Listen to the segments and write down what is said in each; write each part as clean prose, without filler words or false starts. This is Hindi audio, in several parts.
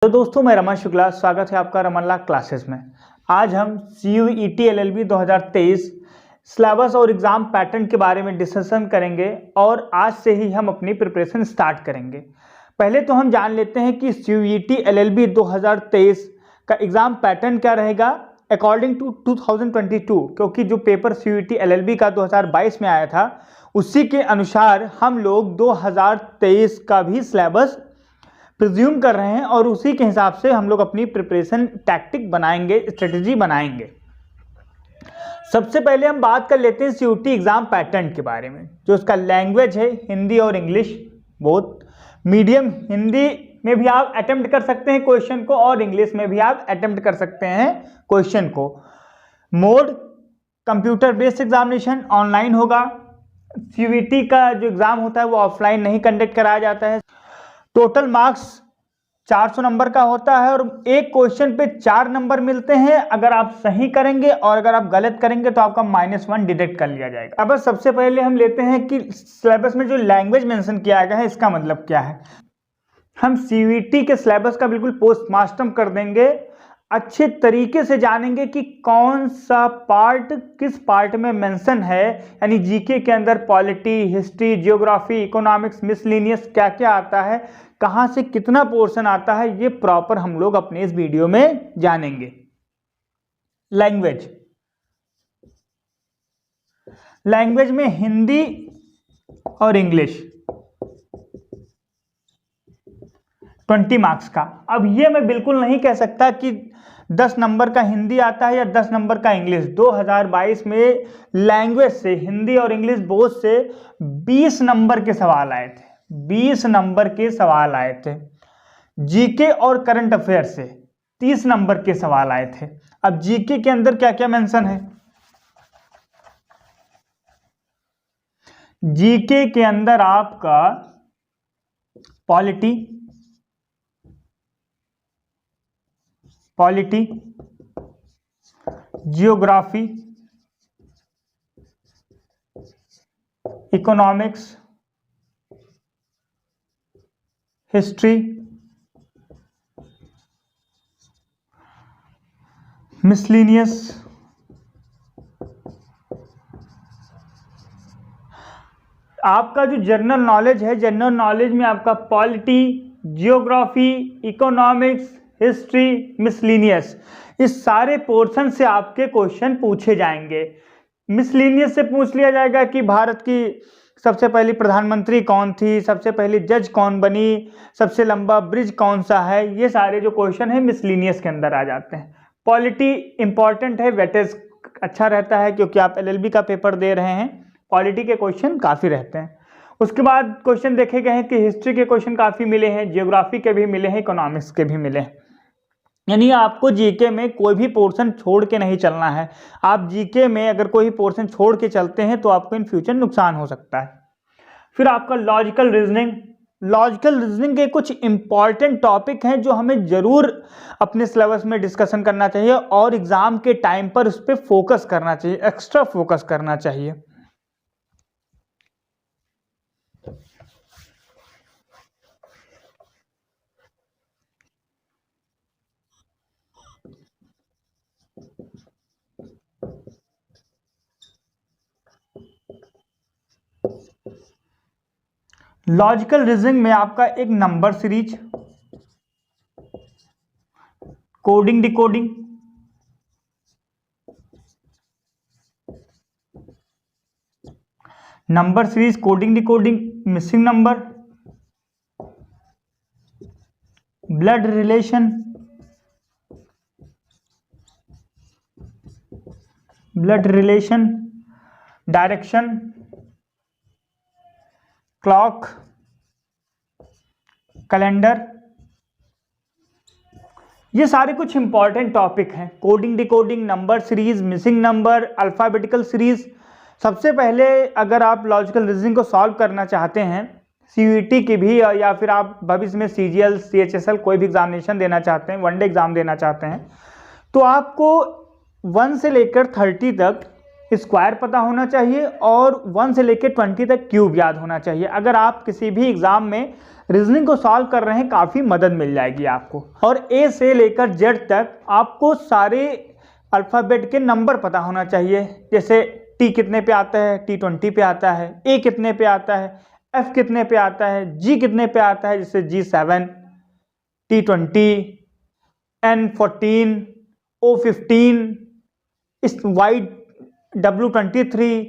तो दोस्तों, मैं रमन शुक्ला, स्वागत है आपका रमन लाल क्लासेस में। आज हम CUET LLB 2023 सिलेबस और एग्ज़ाम पैटर्न के बारे में डिस्कशन करेंगे और आज से ही हम अपनी प्रिपरेशन स्टार्ट करेंगे। पहले तो हम जान लेते हैं कि CUET LLB 2023 का एग्ज़ाम पैटर्न क्या रहेगा अकॉर्डिंग टू 2022, क्योंकि जो पेपर CUET LLB का 2022 में आया था उसी के अनुसार हम लोग 2023 का भी सिलेबस प्रिज्यूम कर रहे हैं और उसी के हिसाब से हम लोग अपनी प्रिपरेशन टैक्टिक बनाएंगे, स्ट्रेटजी बनाएंगे। सबसे पहले हम बात कर लेते हैं CUET एग्जाम पैटर्न के बारे में। जो उसका लैंग्वेज है हिंदी और इंग्लिश बोथ। मीडियम हिंदी में भी आप अटेम्प्ट कर सकते हैं क्वेश्चन को और इंग्लिश में भी आप अटेम्प्ट कर सकते हैं क्वेश्चन को। Mode computer based examination online होगा। CUET का जो एग्जाम होता है वो ऑफलाइन नहीं कंडक्ट कराया जाता है। टोटल मार्क्स 400 नंबर का होता है और एक क्वेश्चन पे 4 नंबर मिलते हैं। अगर आप सही करेंगे और अगर आप गलत करेंगे तो आपका -1 डिडक्ट कर लिया जाएगा। अब सबसे पहले हम लेते हैं कि सिलेबस में जो लैंग्वेज मेंशन किया गया है इसका मतलब क्या है। हम CUET के सिलेबस का बिल्कुल पोस्टमार्टम कर देंगे, अच्छे तरीके से जानेंगे कि कौन सा पार्ट किस पार्ट में मेंशन है, यानी जीके के अंदर polity, history, geography, economics, miscellaneous क्या क्या आता है, कहाँ से कितना पोर्शन आता है, ये प्रॉपर हम लोग अपने इस वीडियो में जानेंगे। लैंग्वेज में हिंदी और इंग्लिश 20 मार्क्स का। अब ये मैं बिल्कुल नहीं कह सकता कि 10 नंबर का हिंदी आता है या 10 नंबर का इंग्लिश। 2022 में लैंग्वेज से हिंदी और इंग्लिश बोथ से 20 नंबर के सवाल आए थे। 20 नंबर के सवाल आए थे। जीके और करंट अफेयर से 30 नंबर के सवाल आए थे। अब जीके के अंदर क्या क्या मेंशन है? जीके के अंदर आपका polity, geography, economics, history, miscellaneous, आपका जो जनरल नॉलेज है, जनरल नॉलेज में आपका polity, geography, economics, history, miscellaneous, इस सारे पोर्शन से आपके क्वेश्चन पूछे जाएंगे। मिसलिनियस से पूछ लिया जाएगा कि भारत की सबसे पहली प्रधानमंत्री कौन थी, सबसे पहली जज कौन बनी, सबसे लंबा ब्रिज कौन सा है, ये सारे जो क्वेश्चन है मिसलिनियस के अंदर आ जाते हैं। पॉलिटी इंपॉर्टेंट है, वेटेज अच्छा रहता है क्योंकि आप LLB का पेपर दे रहे हैं, पॉलिटी के क्वेश्चन काफ़ी रहते हैं। उसके बाद क्वेश्चन देखे गए हैं कि हिस्ट्री के क्वेश्चन काफ़ी मिले हैं, जियोग्राफी के भी मिले हैं, इकोनॉमिक्स के भी मिले हैं। यानी आपको जीके में कोई भी पोर्शन छोड़ के नहीं चलना है। आप जीके में अगर कोई पोर्शन छोड़ के चलते हैं तो आपको इन फ्यूचर नुकसान हो सकता है। फिर आपका लॉजिकल रीजनिंग के कुछ इंपॉर्टेंट टॉपिक हैं जो हमें जरूर अपने सिलेबस में डिस्कशन करना चाहिए और एग्जाम के टाइम पर उस पर फोकस करना चाहिए, एक्स्ट्रा फोकस करना चाहिए। लॉजिकल रीजनिंग में आपका एक number series, coding decoding, number series, coding decoding, missing number, blood relation, direction, clock, calendar, ये सारे कुछ इंपॉर्टेंट टॉपिक हैं। Coding decoding, number series, missing number, alphabetical series. सबसे पहले अगर आप लॉजिकल रीजनिंग को सॉल्व करना चाहते हैं CUET की भी, या फिर आप भविष्य में CGL, CHSL कोई भी एग्जामिनेशन देना चाहते हैं, 1 डे एग्जाम देना चाहते हैं, तो आपको 1 से लेकर 30 तक स्क्वायर पता होना चाहिए और 1 से लेकर 20 तक क्यूब याद होना चाहिए। अगर आप किसी भी एग्जाम में रीजनिंग को सॉल्व कर रहे हैं काफ़ी मदद मिल जाएगी आपको। और ए से लेकर जेड तक आपको सारे अल्फ़ाबेट के नंबर पता होना चाहिए। जैसे टी कितने पे आता है, T20 पे आता है, ए कितने पे आता है, एफ कितने पे आता है, जी कितने पे आता है, जैसे G7, T20, N14, O15, इस W23,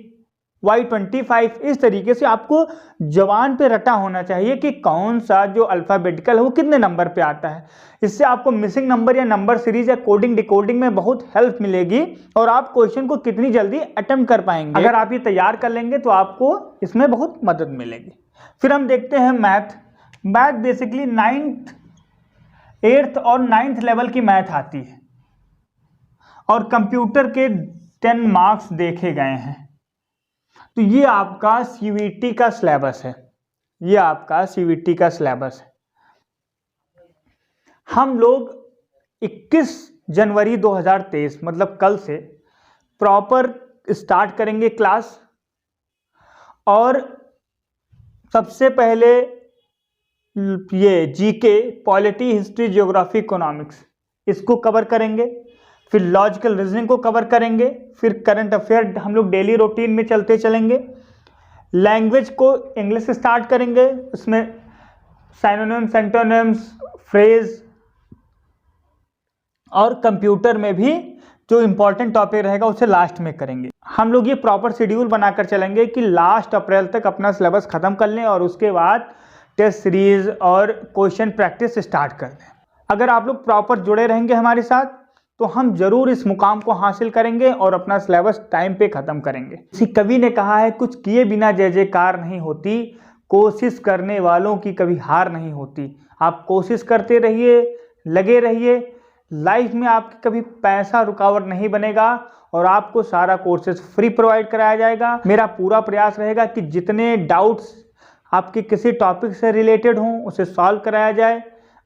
Y25। इस तरीके से आपको जबान पे रटा होना चाहिए कि कौन सा जो अल्फ़ाबेटिकल है वो कितने नंबर पे आता है। इससे आपको मिसिंग नंबर या नंबर सीरीज या कोडिंग डिकोडिंग में बहुत हेल्प मिलेगी और आप क्वेश्चन को कितनी जल्दी अटेम्प्ट कर पाएंगे। अगर आप ये तैयार कर लेंगे तो आपको इसमें बहुत मदद मिलेगी। फिर हम देखते हैं मैथ बेसिकली 9th 8th और 9th लेवल की मैथ आती है और कंप्यूटर के 10 मार्क्स देखे गए हैं। तो ये आपका CVT का सिलेबस है, ये आपका CVT का सिलेबस है। हम लोग 21 जनवरी 2023 मतलब कल से प्रॉपर स्टार्ट करेंगे क्लास। और सबसे पहले ये GK, polity, history, geography, economics इसको कवर करेंगे। फिर लॉजिकल रीजनिंग को कवर करेंगे। फिर करंट अफेयर हम लोग डेली रूटीन में चलते चलेंगे। लैंग्वेज को इंग्लिश से स्टार्ट करेंगे, उसमें सिनोनिम्स, एंटोनिम्स, फ्रेज। और कंप्यूटर में भी जो इंपॉर्टेंट टॉपिक रहेगा उसे लास्ट में करेंगे। हम लोग ये प्रॉपर शेड्यूल बनाकर चलेंगे कि लास्ट अप्रैल तक अपना सिलेबस खत्म कर लें और उसके बाद टेस्ट सीरीज और क्वेश्चन प्रैक्टिस स्टार्ट कर दें। अगर आप लोग प्रॉपर जुड़े रहेंगे हमारे साथ तो हम जरूर इस मुकाम को हासिल करेंगे और अपना सिलेबस टाइम पे खत्म करेंगे। किसी कवि ने कहा है, कुछ किए बिना जय जयकार नहीं होती, कोशिश करने वालों की कभी हार नहीं होती। आप कोशिश करते रहिए, लगे रहिए। लाइफ में आपके कभी पैसा रुकावट नहीं बनेगा और आपको सारा कोर्सेज फ्री प्रोवाइड कराया जाएगा। मेरा पूरा प्रयास रहेगा कि जितने डाउट्स आपके किसी टॉपिक से रिलेटेड हों उसे सॉल्व कराया जाए,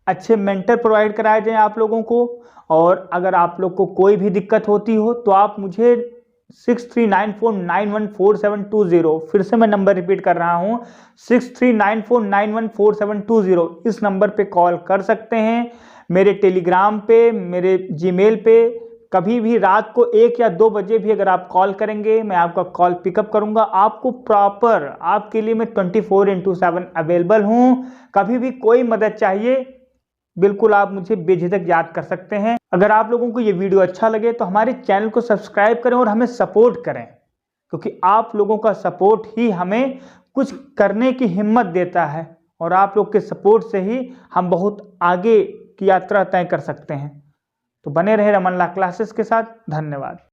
अच्छे मेंटर प्रोवाइड कराए जाएं आप लोगों को। और अगर आप लोग को कोई भी दिक्कत होती हो तो आप मुझे 6394914720, फिर से मैं नंबर रिपीट कर रहा हूं, 6394914720, इस नंबर पे कॉल कर सकते हैं। मेरे टेलीग्राम पे, मेरे जीमेल पे कभी भी रात को 1 या 2 बजे भी अगर आप कॉल करेंगे मैं आपका कॉल पिकअप करूंगा। आपको प्रॉपर आपके लिए मैं 24/7 अवेलेबल हूं। कभी भी कोई मदद चाहिए बिल्कुल आप मुझे बेझिझक याद कर सकते हैं। अगर आप लोगों को ये वीडियो अच्छा लगे तो हमारे चैनल को सब्सक्राइब करें और हमें सपोर्ट करें, क्योंकि आप लोगों का सपोर्ट ही हमें कुछ करने की हिम्मत देता है और आप लोग के सपोर्ट से ही हम बहुत आगे की यात्रा तय कर सकते हैं। तो बने रहे रमन ला क्लासेस के साथ। धन्यवाद।